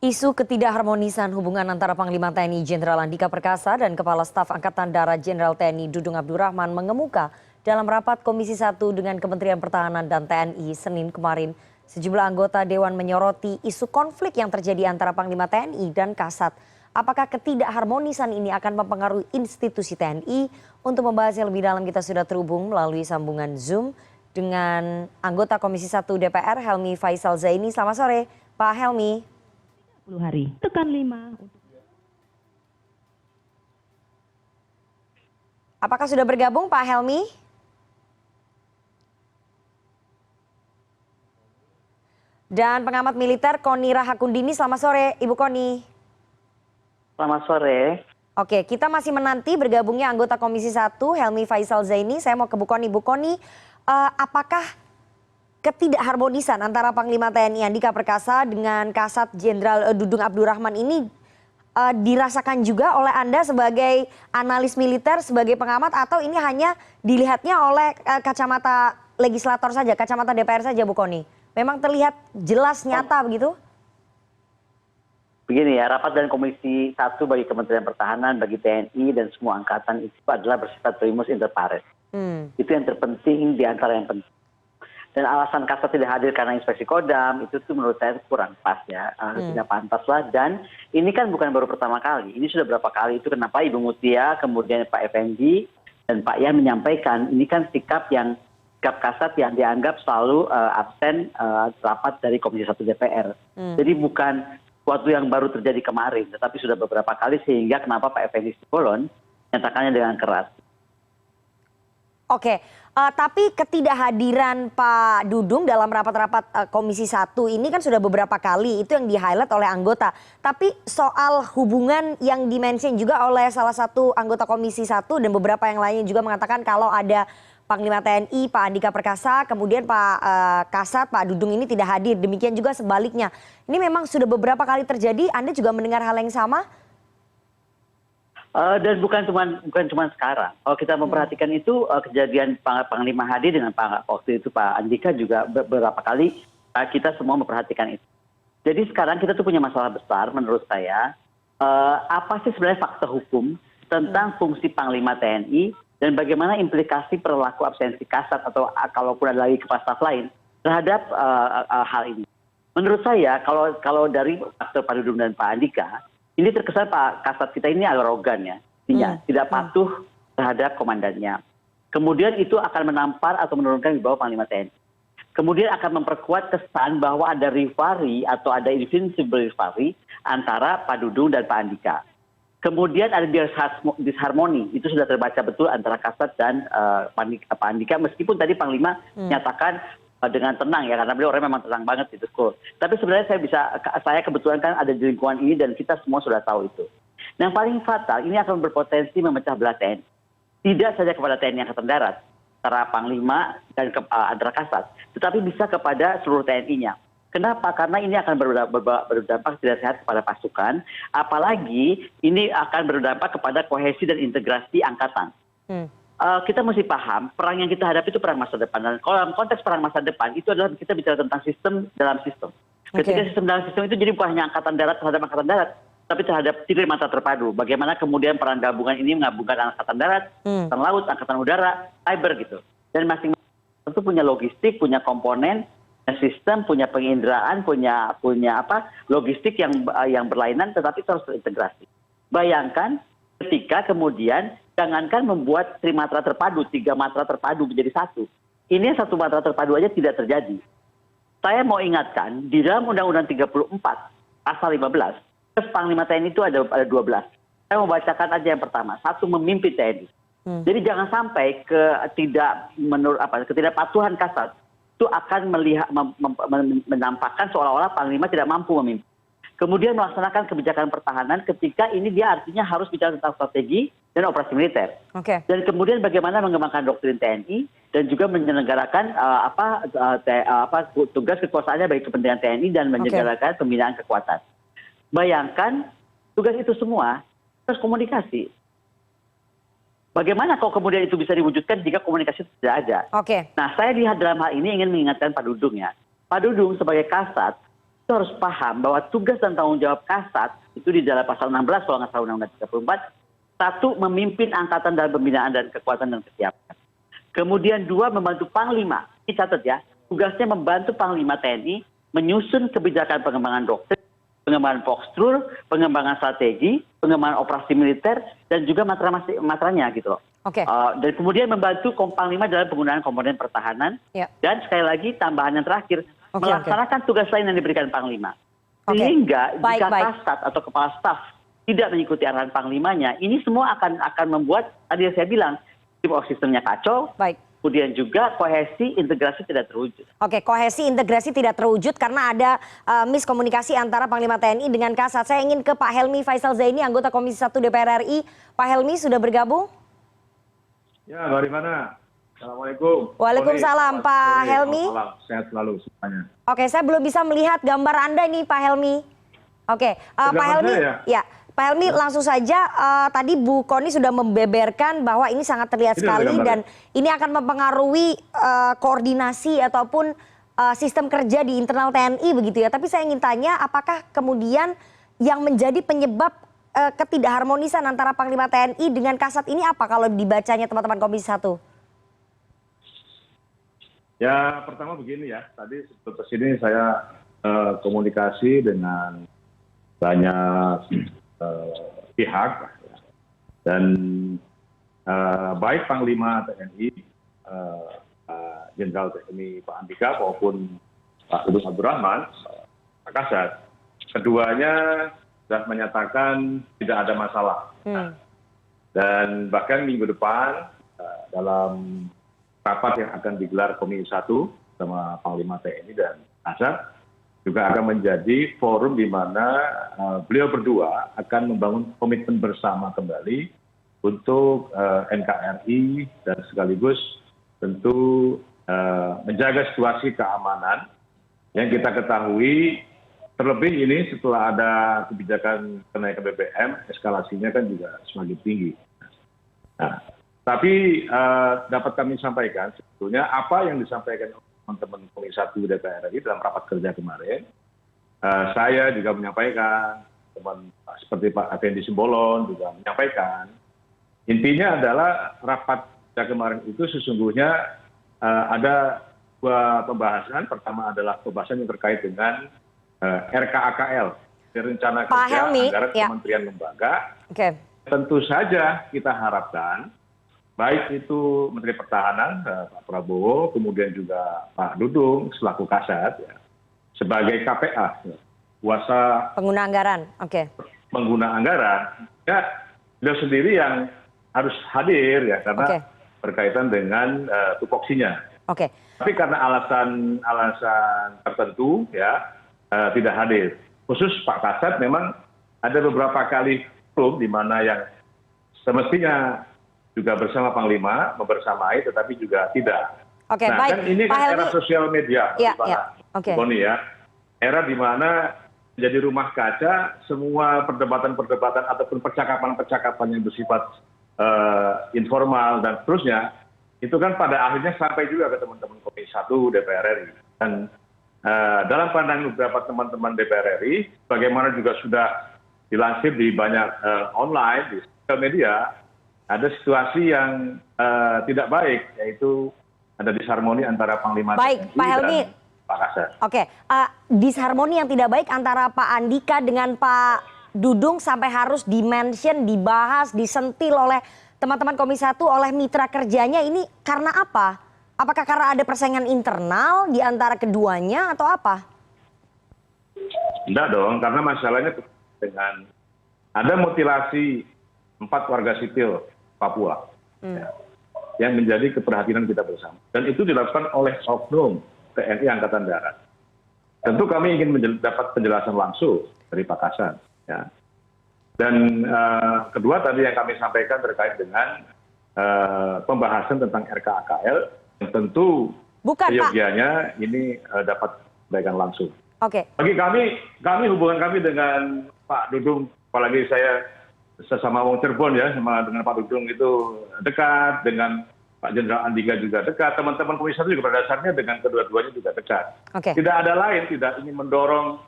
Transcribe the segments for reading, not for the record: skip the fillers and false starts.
Isu ketidakharmonisan hubungan antara Panglima TNI Jenderal Andika Perkasa dan Kepala Staf Angkatan Darat Jenderal TNI Dudung Abdurrahman mengemuka dalam rapat Komisi 1 dengan Kementerian Pertahanan dan TNI Senin kemarin. Sejumlah anggota Dewan menyoroti isu konflik yang terjadi antara Panglima TNI dan Kasat. Apakah ketidakharmonisan ini akan mempengaruhi institusi TNI? Untuk membahasnya lebih dalam kita sudah terhubung melalui sambungan Zoom dengan anggota Komisi 1 DPR Helmi Faisal Zaini. Selamat sore Pak Helmi. 10 hari. Tekan 5. Apakah sudah bergabung Pak Helmi? Dan pengamat militer Koni Rahakundini, selamat sore Ibu Koni. Selamat sore. Oke, kita masih menanti bergabungnya anggota Komisi 1 Helmi Faisal Zaini. Saya mau ke Bu Koni. Bu Koni, apakah ketidakharmonisan antara Panglima TNI Andika Perkasa dengan Kasat Jenderal Dudung Abdurrahman ini dirasakan juga oleh Anda sebagai analis militer, sebagai pengamat, atau ini hanya dilihatnya oleh kacamata legislator saja, kacamata DPR saja Bu Koni? Memang terlihat jelas nyata begitu? Begini ya, rapat dan Komisi 1 bagi Kementerian Pertahanan, bagi TNI dan semua angkatan itu adalah bersifat primus inter pares. Itu yang terpenting di antara yang penting. Dan alasan Kasat tidak hadir karena inspeksi Kodam itu tuh menurut saya kurang pas ya, tidak pantas lah. Dan ini kan bukan baru pertama kali, ini sudah berapa kali. Itu kenapa Ibu Mutia, kemudian Pak Effendi dan Pak Yan menyampaikan ini kan sikap Kasat yang dianggap selalu absen rapat dari Komisi 1 DPR. Jadi bukan suatu yang baru terjadi kemarin, tetapi sudah beberapa kali, sehingga kenapa Pak Effendi Simbolon menyatakannya dengan keras. Oke, tapi ketidakhadiran Pak Dudung dalam rapat-rapat Komisi 1 ini kan sudah beberapa kali, itu yang di-highlight oleh anggota. Tapi soal hubungan yang dimention juga oleh salah satu anggota Komisi 1 dan beberapa yang lainnya juga mengatakan kalau ada Panglima TNI Pak Andika Perkasa, kemudian Pak Kasat, Pak Dudung ini tidak hadir. Demikian juga sebaliknya. Ini memang sudah beberapa kali terjadi, Anda juga mendengar hal yang sama? Dan bukan cuma sekarang. Kalau kita memperhatikan itu kejadian Panglima hadir dengan waktu itu Pak Andika juga beberapa kali kita semua memperhatikan itu. Jadi sekarang kita tuh punya masalah besar menurut saya. Apa sih sebenarnya fakta hukum tentang fungsi Panglima TNI dan bagaimana implikasi perilaku absensi Kasat atau kalaupun ada lagi kepala staf lain terhadap hal ini. Menurut saya kalau dari faktor Pak Dudung dan Pak Andika, ini terkesan Pak Kasat kita ini arogan ya, tidak patuh terhadap komandannya. Kemudian itu akan menampar atau menurunkan di bawah Panglima TNI. Kemudian akan memperkuat kesan bahwa ada rivalry atau ada invincible rivalry antara Pak Dudung dan Pak Andika. Kemudian ada disharmoni, itu sudah terbaca betul antara Kasat dan Pak Andika, meskipun tadi Panglima menyatakan dengan tenang ya, karena beliau orangnya memang tenang banget itu. Tapi sebenarnya saya kebetulan kan ada di lingkungan ini dan kita semua sudah tahu itu. Yang paling fatal, ini akan berpotensi memecah belah TNI. Tidak saja kepada TNI Angkatan Darat, antara Panglima dan antara Kasat, tetapi bisa kepada seluruh TNI-nya. Kenapa? Karena ini akan berdampak tidak sehat kepada pasukan, apalagi ini akan berdampak kepada kohesi dan integrasi angkatan. Kita mesti paham perang yang kita hadapi itu perang masa depan, dan kalau dalam konteks perang masa depan itu adalah kita bicara tentang sistem dalam sistem. Ketika sistem dalam sistem itu jadi bukan hanya angkatan darat terhadap angkatan darat, tapi terhadap Tirta terpadu. Bagaimana kemudian peran gabungan ini menggabungkan angkatan darat, angkatan laut, angkatan udara, cyber gitu. Dan masing-masing itu punya logistik, punya komponen, punya sistem, punya penginderaan, punya logistik yang berlainan, tetapi terus terintegrasi. Bayangkan ketika kemudian jangankan membuat Trimatra terpadu, 3 matra terpadu menjadi satu. Ini 1 matra terpadu aja tidak terjadi. Saya mau ingatkan, di dalam Undang-Undang 34, pasal 15, Panglima TNI itu ada 12. Saya mau bacakan aja yang pertama. 1, memimpin TNI. Jadi jangan sampai ketidakpatuhan Kasat itu akan menampakkan seolah-olah Panglima tidak mampu memimpin. Kemudian melaksanakan kebijakan pertahanan ketika ini dia artinya harus bicara tentang strategi dan operasi militer. Dan kemudian bagaimana mengembangkan doktrin TNI dan juga menyelenggarakan tugas kekuasaannya bagi kepentingan TNI dan menyelenggarakan pembinaan kekuatan. Bayangkan tugas itu semua terus komunikasi. Bagaimana kalau kemudian itu bisa diwujudkan jika komunikasi tidak ada? Nah, saya lihat dalam hal ini ingin mengingatkan Pak Dudung ya. Pak Dudung sebagai Kasat itu harus paham bahwa tugas dan tanggung jawab Kasat itu di dalam pasal 16 kalau nggak salah Undang-Undang 34, satu, memimpin angkatan dalam pembinaan dan kekuatan dan kesiapan. Kemudian dua, membantu Panglima. Ini catat ya, tugasnya membantu Panglima TNI menyusun kebijakan pengembangan doktrin, pengembangan postur, pengembangan strategi, pengembangan operasi militer, dan juga matranya gitu loh. Oke. Dan kemudian membantu Panglima dalam penggunaan komponen pertahanan. Ya. Dan sekali lagi tambahan yang terakhir, Oke, melaksanakan tugas lain yang diberikan Panglima. Oke. Sehingga Baik, jika baik. Kasat atau Kepala Staf tidak mengikuti arahan Panglimanya, ini semua akan membuat, tadi yang saya bilang, tim sistemnya kacau, Baik. kemudian juga kohesi, integrasi tidak terwujud. Oke, kohesi integrasi tidak terwujud karena ada miskomunikasi antara Panglima TNI dengan Kasat. Saya ingin ke Pak Helmi Faisal Zaini, anggota Komisi 1 DPR RI. Pak Helmi sudah bergabung? Ya, bagaimana? Assalamualaikum. Waalaikumsalam, Sore, Pak sore, Helmi. selamat malam. Sehat selalu semuanya. Oke, saya belum bisa melihat gambar Anda nih, Pak Helmi. Oke, Pak Gambar Helmi, saya, ya, Pak Helmi langsung saja. Tadi Bu Kony sudah membeberkan bahwa ini sangat terlihat Ini ada sekali gambarnya. dan ini akan mempengaruhi koordinasi ataupun sistem kerja di internal TNI begitu ya. Tapi saya ingin tanya, apakah kemudian yang menjadi penyebab ketidakharmonisan antara Panglima TNI dengan Kasat ini apa kalau dibacanya teman-teman Komisi 1? Ya, pertama begini ya. Tadi sebelum kesini saya komunikasi dengan banyak pihak ya. Dan baik Panglima TNI, Jenderal TNI Pak Andika maupun Pak Dudung Abdurrahman, Pak Kasat, keduanya sudah menyatakan tidak ada masalah. Dan bahkan minggu depan dalam rapat yang akan digelar Komisi 1 sama Panglima TNI dan Kasat juga akan menjadi forum di mana beliau berdua akan membangun komitmen bersama kembali untuk NKRI dan sekaligus tentu menjaga situasi keamanan yang kita ketahui terlebih ini setelah ada kebijakan kenaikan BBM, eskalasinya kan juga semakin tinggi. Nah, tapi dapat kami sampaikan sebetulnya apa yang disampaikan oleh teman-teman Komisi 1 DPR RI dalam rapat kerja kemarin. Saya juga menyampaikan, teman seperti Pak Effendi Simbolon juga menyampaikan. Intinya adalah rapat kerja kemarin itu sesungguhnya ada dua pembahasan. Pertama adalah pembahasan yang terkait dengan RKAKL, Rencana Pak Kerja Helmi, Anggaran ya. Kementerian Lembaga. Oke. Tentu saja kita harapkan, baik itu Menteri Pertahanan, Pak Prabowo, kemudian juga Pak Dudung selaku Kasat, ya, sebagai KPA, ya, kuasa Pengguna anggaran. Oke. pengguna anggaran, ya beliau sendiri yang harus hadir ya karena Oke. berkaitan dengan tupoksinya. Oke. Tapi karena alasan tertentu ya tidak hadir. Khusus Pak Kasat memang ada beberapa kali forum di mana yang semestinya juga bersama Panglima membersamai tetapi juga tidak. Oke, Nah, baik. kan ini Pak kan era Helmi. sosial media, Ya, Pak ya. Oke. Boni ya. Era di mana menjadi rumah kaca semua perdebatan-perdebatan ataupun percakapan-percakapan yang bersifat informal dan seterusnya itu kan pada akhirnya sampai juga ke teman-teman Komisi 1 DPR RI. Dan dalam pandangan beberapa teman-teman DPR RI, bagaimana juga sudah dilansir di banyak online, di sosial media, ada situasi yang tidak baik, yaitu ada disharmoni antara Panglima Baik, TNI Pak Helmi. dan Pak Kasat. Oke, disharmoni yang tidak baik antara Pak Andika dengan Pak Dudung sampai harus dimention, dibahas, disentil oleh teman-teman Komisi 1 oleh mitra kerjanya ini karena apa? Apakah karena ada persaingan internal di antara keduanya atau apa? Enggak dong, karena masalahnya dengan ada mutilasi 4 warga sipil Papua ya, yang menjadi keprihatinan kita bersama. Dan itu dilakukan oleh oknum TNI Angkatan Darat. Tentu kami ingin dapat penjelasan langsung dari Pak Kasat. Ya. Dan kedua tadi yang kami sampaikan terkait dengan pembahasan tentang RKAKL yang tentu Bukan, Pak. seyogianya ini dapat disampaikan langsung. Oke. Bagi kami hubungan kami dengan Pak Dudung, apalagi saya sesama wong Cirebon ya, sama dengan Pak Dudung itu dekat, dengan Pak Jenderal Andika juga dekat, teman-teman Komisi 1 juga pada dasarnya dengan kedua-duanya juga dekat. Oke. Tidak ada lain, tidak ingin mendorong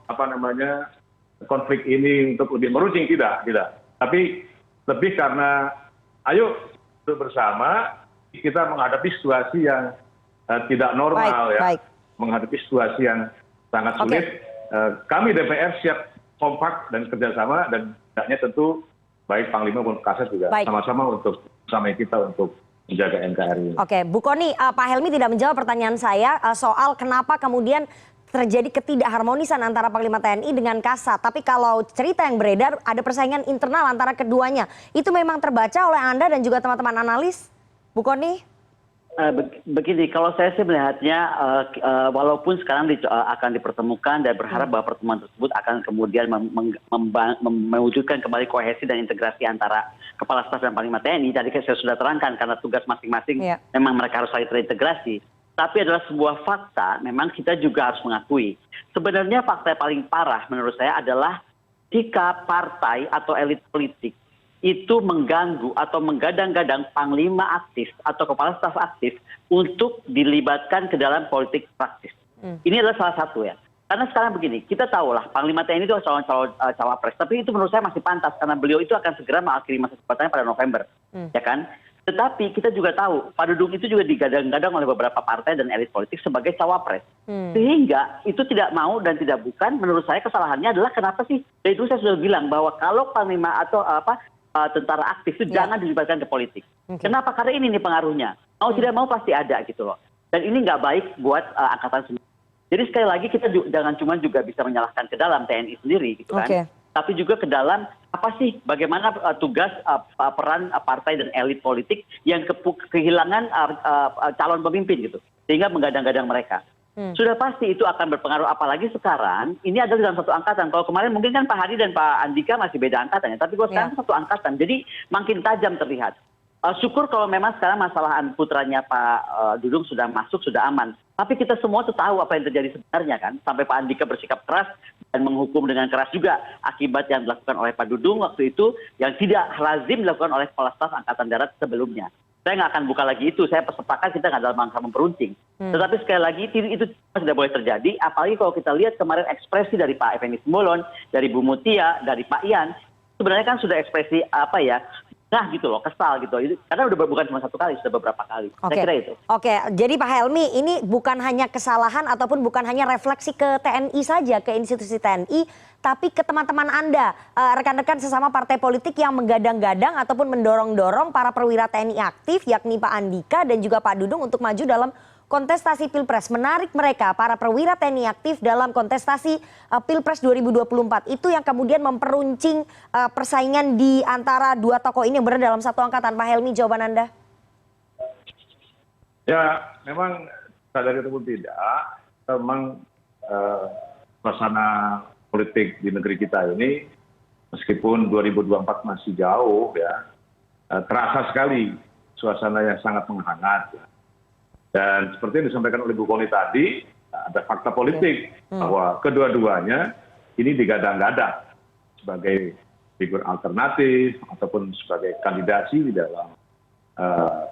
konflik ini untuk lebih meruncing, tidak. Tapi lebih karena ayo bersama kita menghadapi situasi yang tidak normal, Baik. menghadapi situasi yang sangat sulit. Kami DPR siap kompak dan kerjasama, dan tidaknya tentu baik Panglima maupun Kasat juga sama-sama untuk bersama kita untuk menjaga NKRI. Oke, Bu Kony, Pak Helmi tidak menjawab pertanyaan saya soal kenapa kemudian terjadi ketidakharmonisan antara Panglima TNI dengan Kasat. Tapi kalau cerita yang beredar ada persaingan internal antara keduanya. Itu memang terbaca oleh Anda dan juga teman-teman analis, Bu Kony? Begini, kalau saya sih melihatnya walaupun sekarang akan dipertemukan dan berharap bahwa pertemuan tersebut akan kemudian mewujudkan kembali kohesi dan integrasi antara Kepala Staf dan Panglima TNI. Tadi saya sudah terangkan karena tugas masing-masing memang mereka harus saling terintegrasi. Tapi adalah sebuah fakta, memang kita juga harus mengakui. Sebenarnya fakta yang paling parah menurut saya adalah jika partai atau elit politik itu mengganggu atau menggadang-gadang panglima aktif atau kepala staf aktif untuk dilibatkan ke dalam politik praktis. Ini adalah salah satu ya. Karena sekarang begini, kita tahu lah Panglima TNI itu calon cawapres, tapi itu menurut saya masih pantas karena beliau itu akan segera mengakhiri masa jabatannya pada November, ya kan? Tetapi kita juga tahu Pak Dudung itu juga digadang-gadang oleh beberapa partai dan elit politik sebagai cawapres. Sehingga itu tidak mau dan tidak bukan, menurut saya kesalahannya adalah kenapa sih? Dari dulu saya sudah bilang bahwa kalau Panglima atau tentara aktif itu jangan dilibatkan ke politik. Kenapa? Karena ini nih pengaruhnya. Mau tidak mau pasti ada gitu loh. Dan ini nggak baik buat angkatan sendiri. Jadi sekali lagi kita jangan cuma juga bisa menyalahkan ke dalam TNI sendiri gitu kan. Tapi juga ke dalam apa sih bagaimana tugas peran partai dan elit politik yang kehilangan calon pemimpin gitu. Sehingga menggadang-gadang mereka. Sudah pasti itu akan berpengaruh, apalagi sekarang ini adalah dalam satu angkatan. Kalau kemarin mungkin kan Pak Hadi dan Pak Andika masih beda angkatannya, tapi kalau sekarang satu angkatan, jadi makin tajam terlihat. Syukur kalau memang sekarang masalah putranya Pak Dudung sudah masuk, sudah aman. Tapi kita semua tuh tahu apa yang terjadi sebenarnya kan, sampai Pak Andika bersikap keras dan menghukum dengan keras juga akibat yang dilakukan oleh Pak Dudung waktu itu yang tidak lazim dilakukan oleh Kepala Staf Angkatan Darat sebelumnya. Saya nggak akan buka lagi itu, saya sepakat kita nggak dalam rangka memperuncing. Tetapi sekali lagi itu tidak boleh terjadi, apalagi kalau kita lihat kemarin ekspresi dari Pak Effendi Simbolon, dari Bu Mutia, dari Pak Ian, sebenarnya kan sudah ekspresi gitu loh, kesal gitu. Karena udah bukan cuma satu kali, sudah beberapa kali. Saya kira itu. Oke, jadi Pak Helmi ini bukan hanya kesalahan ataupun bukan hanya refleksi ke TNI saja, ke institusi TNI, tapi ke teman-teman Anda, rekan-rekan sesama partai politik yang menggadang-gadang ataupun mendorong-dorong para perwira TNI aktif, yakni Pak Andika dan juga Pak Dudung untuk maju dalam kontestasi Pilpres, menarik mereka para perwira TNI aktif dalam kontestasi Pilpres 2024. Itu yang kemudian memperuncing persaingan di antara dua tokoh ini yang berada dalam satu angkatan. Pak Helmi, jawaban Anda? Ya, memang sadar ataupun tidak, memang suasana politik di negeri kita ini, meskipun 2024 masih jauh ya, terasa sekali suasana yang sangat menghangat ya. Dan seperti yang disampaikan oleh Bu Kony tadi, ada fakta politik bahwa kedua-duanya ini digadang-gadang sebagai figur alternatif ataupun sebagai kandidasi di dalam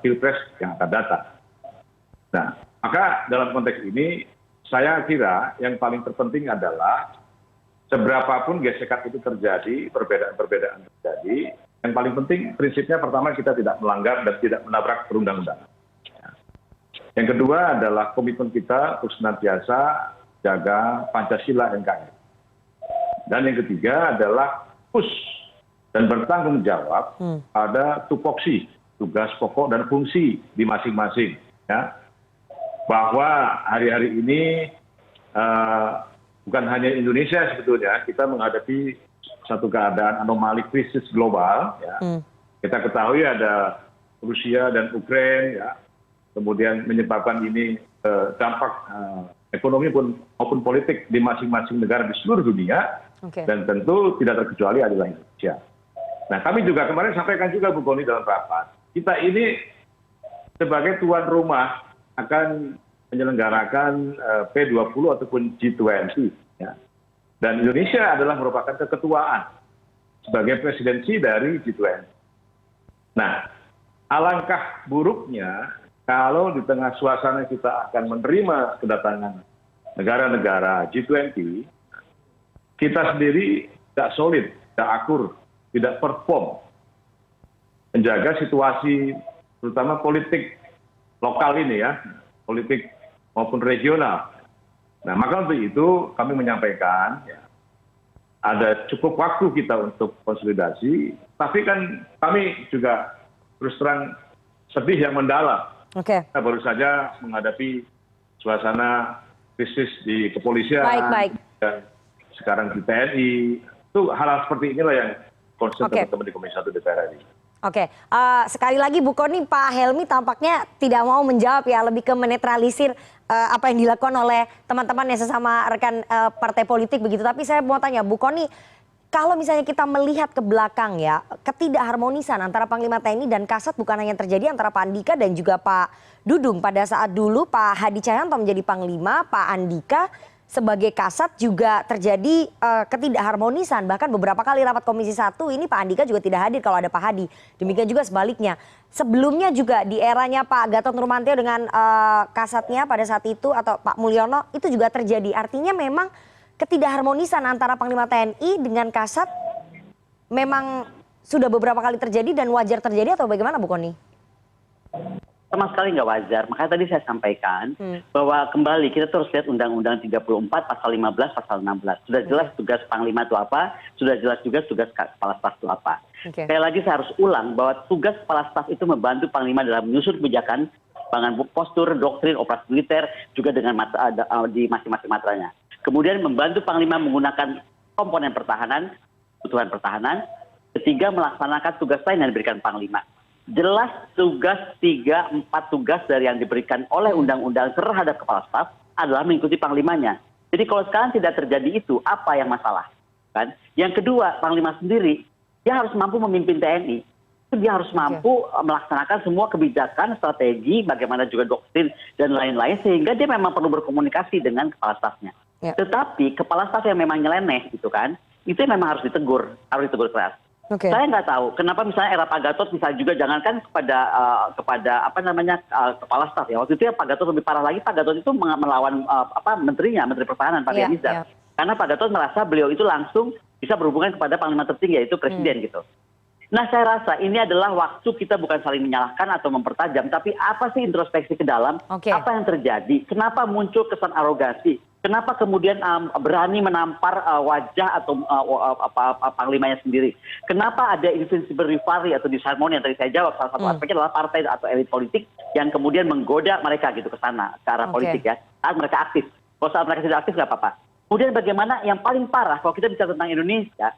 Pilpres yang akan datang. Nah, maka dalam konteks ini saya kira yang paling terpenting adalah seberapapun gesekan itu terjadi, perbedaan-perbedaan terjadi, yang paling penting prinsipnya pertama kita tidak melanggar dan tidak menabrak perundang-undangan. Yang kedua adalah komitmen kita untuk senantiasa jaga Pancasila NKRI. Dan yang ketiga adalah fokus dan bertanggung jawab pada tupoksi, tugas pokok dan fungsi di masing-masing. Ya. Bahwa hari-hari ini bukan hanya Indonesia sebetulnya, kita menghadapi satu keadaan anomali krisis global. Ya. Kita ketahui ada Rusia dan Ukraina, ya. Kemudian menyebabkan ini dampak ekonomi maupun politik di masing-masing negara di seluruh dunia, dan tentu tidak terkecuali adalah Indonesia. Nah, kami juga kemarin sampaikan juga Bu Kony dalam rapat, kita ini sebagai tuan rumah akan menyelenggarakan P20 ataupun G20, ya. Dan Indonesia adalah merupakan keketuaan sebagai presidensi dari G20. Nah, alangkah buruknya kalau di tengah suasana kita akan menerima kedatangan negara-negara G20, kita sendiri tidak solid, tidak akur, tidak perform menjaga situasi terutama politik lokal ini ya, politik maupun regional. Nah, maka untuk itu kami menyampaikan ya, ada cukup waktu kita untuk konsolidasi, tapi kan kami juga terus terang sedih yang mendalam. Kita baru saja menghadapi suasana krisis di kepolisian, dan sekarang di TNI. Itu hal-hal seperti inilah yang concern teman-teman di Komisi 1 DPR RI. Oke, sekali lagi Bu Kony, Pak Helmy tampaknya tidak mau menjawab ya, lebih ke menetralisir apa yang dilakukan oleh teman-teman yang sesama rekan partai politik begitu. Tapi saya mau tanya Bu Kony, kalau misalnya kita melihat ke belakang ya, ketidakharmonisan antara Panglima TNI dan Kasat bukan hanya terjadi antara Pak Andika dan juga Pak Dudung. Pada saat dulu Pak Hadi Cahyanto menjadi Panglima, Pak Andika sebagai Kasat juga terjadi ketidakharmonisan. Bahkan beberapa kali rapat Komisi 1 ini Pak Andika juga tidak hadir kalau ada Pak Hadi. Demikian juga sebaliknya. Sebelumnya juga di eranya Pak Gatot Nurmantio dengan Kasatnya pada saat itu atau Pak Mulyono itu juga terjadi. Artinya memang ketidakharmonisan antara Panglima TNI dengan Kasat memang sudah beberapa kali terjadi dan wajar terjadi atau bagaimana Bu Kony? Sama sekali nggak wajar. Makanya tadi saya sampaikan bahwa kembali kita terus lihat Undang-Undang 34 pasal 15 pasal 16. Sudah jelas tugas Panglima itu apa, sudah jelas juga tugas Kepala Staf itu apa. Sekali lagi saya harus ulang bahwa tugas Kepala Staf itu membantu Panglima dalam menyusun kebijakan, pengembangan postur, doktrin, operasi militer, juga dengan di masing-masing matranya. Kemudian membantu Panglima menggunakan komponen pertahanan, kebutuhan pertahanan. Ketiga, melaksanakan tugas lain yang diberikan Panglima. Jelas tugas 3-4 tugas dari yang diberikan oleh undang-undang terhadap Kepala Staf adalah mengikuti Panglimanya. Jadi kalau sekarang tidak terjadi itu, apa yang masalah? Kan? Yang kedua, Panglima sendiri, dia harus mampu memimpin TNI. Dia harus mampu melaksanakan semua kebijakan, strategi, bagaimana juga doktrin, dan lain-lain, sehingga dia memang perlu berkomunikasi dengan Kepala Stafnya. Tetapi Kepala Staf yang memang nyeleneh, gitu kan, itu memang harus ditegur keras. Saya nggak tahu kenapa misalnya era Pak Gatot misalnya juga jangankan kepada Kepala Staf ya, waktu itu ya Pak Gatot lebih parah lagi. Pak Gatot itu melawan menterinya, Menteri Pertahanan Pak Riza, karena Pak Gatot merasa beliau itu langsung bisa berhubungan kepada Panglima tertinggi yaitu Presiden gitu. Nah, saya rasa ini adalah waktu kita bukan saling menyalahkan atau mempertajam, tapi apa sih introspeksi ke dalam, apa yang terjadi, kenapa muncul kesan arogansi, kenapa kemudian berani menampar wajah atau Panglimanya sendiri, kenapa ada invincible rivalry atau disharmony yang tadi saya jawab, salah satu aspeknya adalah partai atau elit politik yang kemudian menggoda mereka gitu ke sana, ke arah politik ya, saat mereka aktif. Kalau saat mereka tidak aktif nggak apa-apa. Kemudian bagaimana yang paling parah kalau kita bicara tentang Indonesia,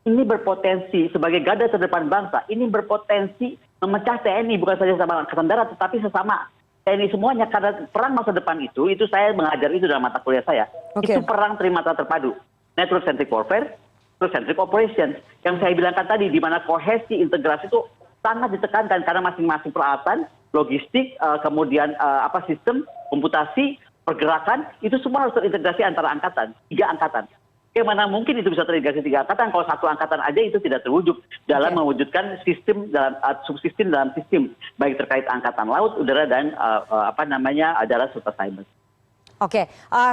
ini berpotensi sebagai garda terdepan bangsa, ini berpotensi memecah TNI bukan saja sama Angkatan Darat tetapi sesama TNI semuanya, karena perang masa depan itu saya mengajar itu dalam mata kuliah saya. Itu perang trimatra terpadu, network centric warfare, network centric operations. Yang saya bilangkan tadi, di mana kohesi integrasi itu sangat ditekankan karena masing-masing peralatan, logistik, kemudian sistem, komputasi, pergerakan, itu semua harus terintegrasi antara angkatan, 3 angkatan. Bagaimana mungkin itu bisa terintegrasi 3 angkatan kalau 1 angkatan aja itu tidak terwujud dalam mewujudkan sistem dalam subsistem dalam sistem baik terkait angkatan laut, udara dan darat serta cyber.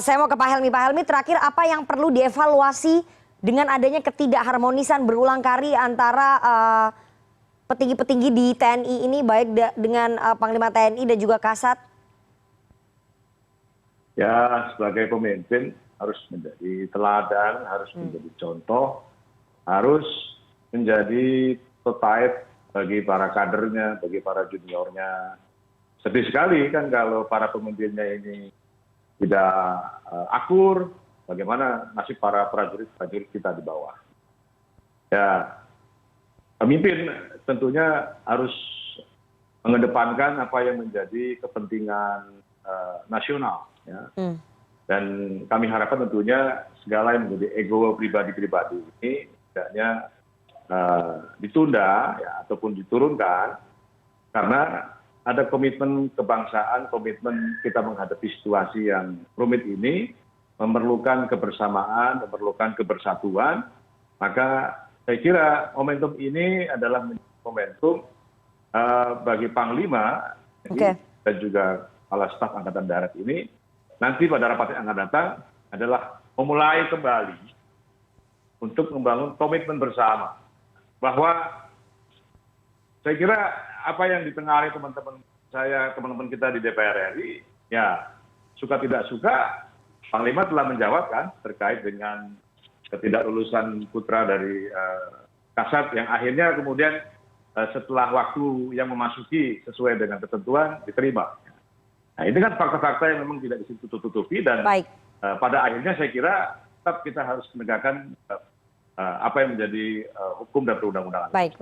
Saya mau ke Pak Helmy. Pak Helmy, terakhir apa yang perlu dievaluasi dengan adanya ketidakharmonisan berulang kali antara petinggi-petinggi di TNI ini baik dengan Panglima TNI dan juga Kasat? Ya, sebagai pemimpin harus menjadi teladan, harus menjadi contoh, harus menjadi prototipe bagi para kadernya, bagi para juniornya. Sedih sekali kan kalau para pemimpinnya ini tidak akur, bagaimana nasib para prajurit kita di bawah. Ya, pemimpin tentunya harus mengedepankan apa yang menjadi kepentingan nasional. Ya. Dan kami harapkan tentunya segala yang menjadi ego pribadi-pribadi ini tidaknya ditunda ya, ataupun diturunkan, karena ada komitmen kebangsaan, komitmen kita menghadapi situasi yang rumit ini, memerlukan kebersamaan, memerlukan kebersatuan. Maka saya kira momentum ini adalah momentum bagi Panglima dan juga Kepala Staf Angkatan Darat ini nanti pada rapat yang akan datang adalah memulai kembali untuk membangun komitmen bersama. Bahwa saya kira apa yang ditengarai teman-teman saya, teman-teman kita di DPR RI, ya suka tidak suka, Panglima telah menjawab kan terkait dengan ketidaklulusan putra dari Kasat yang akhirnya kemudian setelah waktu yang memasuki sesuai dengan ketentuan diterima. Nah ini kan fakta-fakta yang memang tidak ditutup-tutupi dan pada akhirnya saya kira tetap kita harus menegakkan apa yang menjadi hukum dan perundang-undangan. Baik.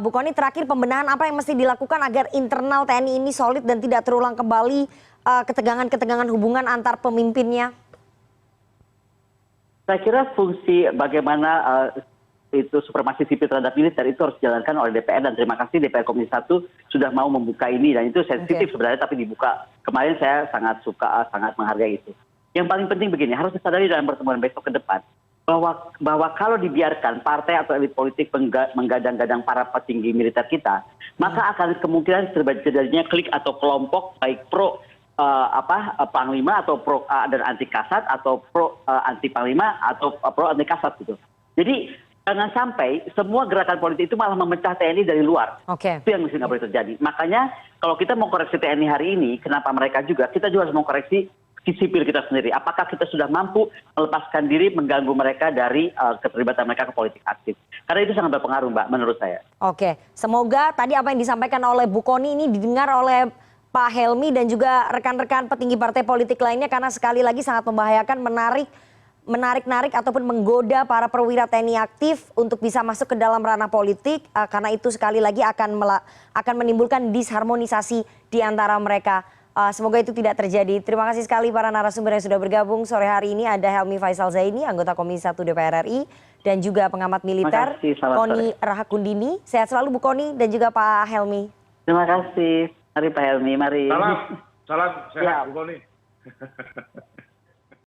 Bu Kony, terakhir pembenahan apa yang mesti dilakukan agar internal TNI ini solid dan tidak terulang kembali ketegangan-ketegangan hubungan antar pemimpinnya? Saya kira fungsi bagaimana itu supremasi sipil terhadap militer itu harus dijalankan oleh DPR, dan terima kasih DPR Komisi 1 sudah mau membuka ini, dan itu sensitif sebenarnya tapi dibuka. Kemarin saya sangat suka, sangat menghargai itu. Yang paling penting begini, harus disadari dalam pertemuan besok ke depan bahwa kalau dibiarkan partai atau elit politik menggadang-gadang para petinggi militer kita, maka akan kemungkinan terjadinya klik atau kelompok baik pro Panglima atau pro dan anti Kasat, atau pro anti Panglima atau pro anti Kasat gitu. Jadi jangan sampai semua gerakan politik itu malah memecah TNI dari luar. Itu yang mesti nggak boleh terjadi. Makanya kalau kita mau koreksi TNI hari ini, kenapa mereka juga, kita juga harus mau koreksi sipil kita sendiri. Apakah kita sudah mampu melepaskan diri mengganggu mereka dari keterlibatan mereka ke politik aktif? Karena itu sangat berpengaruh, Mbak, menurut saya. Oke, semoga tadi apa yang disampaikan oleh Bu Kony ini didengar oleh Pak Helmi dan juga rekan-rekan petinggi partai politik lainnya, karena sekali lagi sangat membahayakan menarik ataupun menggoda para perwira TNI aktif untuk bisa masuk ke dalam ranah politik, karena itu sekali lagi akan menimbulkan disharmonisasi di antara mereka. Semoga itu tidak terjadi. Terima kasih sekali para narasumber yang sudah bergabung sore hari ini. Ada Helmi Faisal Zaini, anggota Komisi 1 DPR RI, dan juga pengamat militer Kony Rahakundini. Sehat selalu Bu Kony dan juga Pak Helmi. Terima kasih. Mari Pak Helmi, mari. Salam sehat Bu Kony.